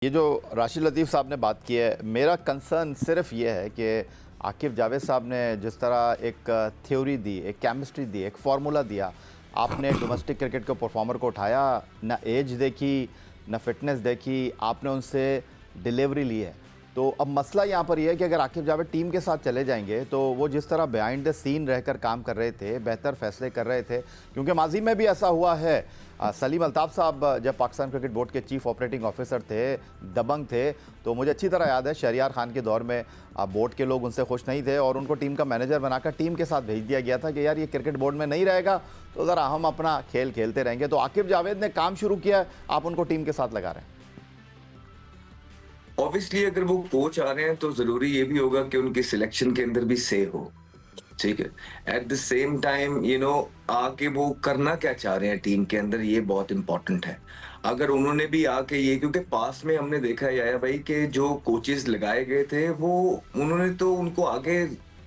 ये जो राशिद लतीफ़ साहब ने बात की है, मेरा कंसर्न सिर्फ ये है कि आकिब जावेद साहब ने जिस तरह एक थ्योरी दी, एक केमिस्ट्री दी, एक फार्मूला दिया, आपने डोमेस्टिक क्रिकेट के परफॉर्मर को उठाया, ना एज देखी, ना फिटनेस देखी, आपने उनसे डिलीवरी ली है। तो अब मसला यहाँ पर यह है कि अगर आकिब जावेद टीम के साथ चले जाएंगे तो वो जिस तरह बिहाइंड द सीन रहकर काम कर रहे थे, बेहतर फैसले कर रहे थे, क्योंकि माजी में भी ऐसा हुआ है। सलीम अल्ताफ़ साहब जब पाकिस्तान क्रिकेट बोर्ड के चीफ ऑपरेटिंग ऑफिसर थे, दबंग थे, तो मुझे अच्छी तरह याद है शहरियार खान के दौर में बोर्ड के लोग उनसे खुश नहीं थे और उनको टीम का मैनेजर बनाकर टीम के साथ भेज दिया गया था कि यार ये क्रिकेट बोर्ड में नहीं रहेगा तो ज़रा हम अपना खेल खेलते रहेंगे। तो आकिब जावेद ने काम शुरू किया, आप उनको टीम के साथ लगा रहे हैं। ऑब्वियसली अगर वो कोच आ रहे हैं तो जरूरी ये भी होगा कि उनकी सिलेक्शन के अंदर भी से हो। ठीक है। एट द सेम टाइम आके वो करना क्या चाह रहे हैं टीम के अंदर, ये बहुत इंपॉर्टेंट है। अगर उन्होंने भी आके ये, क्योंकि पास में हमने देखा है याया भाई कि जो कोचेस लगाए गए थे वो उन्होंने तो उनको आगे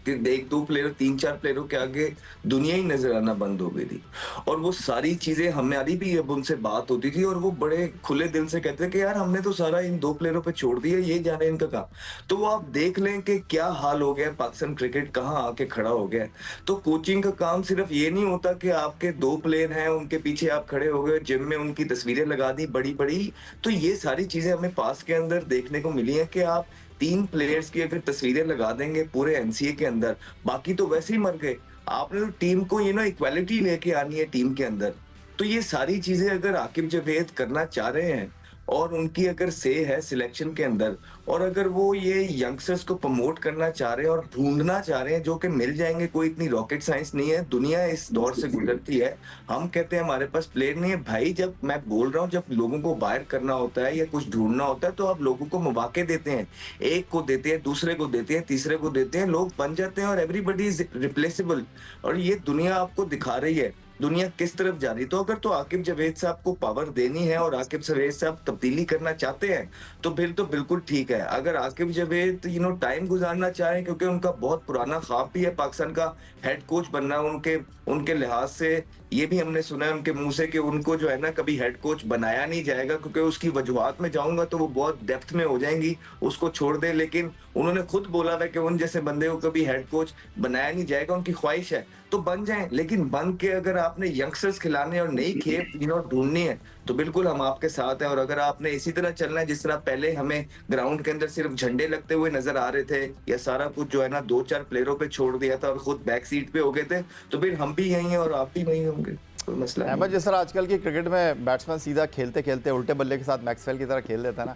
कि एक दो प्लेयर, तीन चार प्लेयरों के आगे दुनिया ही नजर आना बंद हो गई थी। और वो सारी चीजें हमारी भी अब उनसे बात होती थी और वो बड़े खुले दिल से कहते थे कि यार हमने तो सारा इन दो प्लेयरों पे छोड़ दिया, ये जाने इनका काम। तो वो आप देख लें कि क्या हाल हो गया, पाकिस्तान क्रिकेट कहाँ आके खड़ा हो गया है। तो कोचिंग का काम सिर्फ ये नहीं होता कि आपके दो प्लेयर हैं उनके पीछे आप खड़े हो गए, जिम में उनकी तस्वीरें लगा दी बड़ी बड़ी। तो ये सारी चीजें हमें पास के अंदर देखने को मिली है कि आप तीन प्लेयर्स की अगर तस्वीरें लगा देंगे पूरे एनसीए के अंदर, बाकी तो वैसे ही मर गए। आपने तो टीम को इक्वालिटी लेके आनी है टीम के अंदर। तो ये सारी चीजें अगर आकिब जावेद करना चाह रहे हैं और उनकी अगर से है सिलेक्शन के अंदर, और अगर वो ये यंगस्टर्स को प्रमोट करना चाह रहे हैं और ढूंढना चाह रहे हैं, जो कि मिल जाएंगे, कोई इतनी रॉकेट साइंस नहीं है, दुनिया इस दौर से गुजरती है। हम कहते हैं हमारे पास प्लेयर नहीं है भाई, जब मैं बोल रहा हूँ जब लोगों को बाहर करना होता है या कुछ ढूंढना होता है तो आप लोगों को मौके देते हैं। एक को देते हैं, दूसरे को देते हैं, तीसरे को देते हैं, लोग बन जाते हैं और एवरीबडी इज रिप्लेसेबल। और ये दुनिया आपको दिखा रही है दुनिया किस तरफ जा रही। तो अगर तो आकिब जावेद साहब को पावर देनी है और आकिब जावेद साहब तब्दीली करना चाहते हैं तो फिर तो बिल्कुल ठीक है। अगर आकिब जावेद टाइम गुजारना चाहें, क्योंकि उनका बहुत पुराना ख्वाब भी है पाकिस्तान का हेड कोच बनना, उनके उनके लिहाज से ये भी हमने सुना है उनके मुंह से कि उनको जो है ना कभी हेड कोच बनाया नहीं जाएगा, क्योंकि उसकी वजूहात में जाऊंगा तो वो बहुत डेप्थ में हो जाएंगी, उसको छोड़ दे। लेकिन उन्होंने खुद बोला था कि उन जैसे बंदे को कभी हेड कोच बनाया नहीं जाएगा, उनकी ख्वाहिश है तो बन जाएं। लेकिन बन के अगर आपने यंगस्टर्स खिलाने और नई खेप ढूंढनी है तो बिल्कुल हम आपके साथ हैं। और अगर आपने इसी तरह चलना है जिस तरह पहले हमें ग्राउंड के अंदर सिर्फ झंडे लगते हुए नजर आ रहे थे, या सारा कुछ जो है ना दो चार प्लेयरों पे छोड़ दिया था और खुद बैक सीट पे हो गए थे, तो फिर हम भी यही हैं और आप भी वही होंगे, कोई मसला नहीं अहमद, है। जिस तरह आजकल की क्रिकेट में बैट्समैन सीधा खेलते खेलते उल्टे बल्ले के साथ मैक्सवेल की तरह खेल लेता है ना,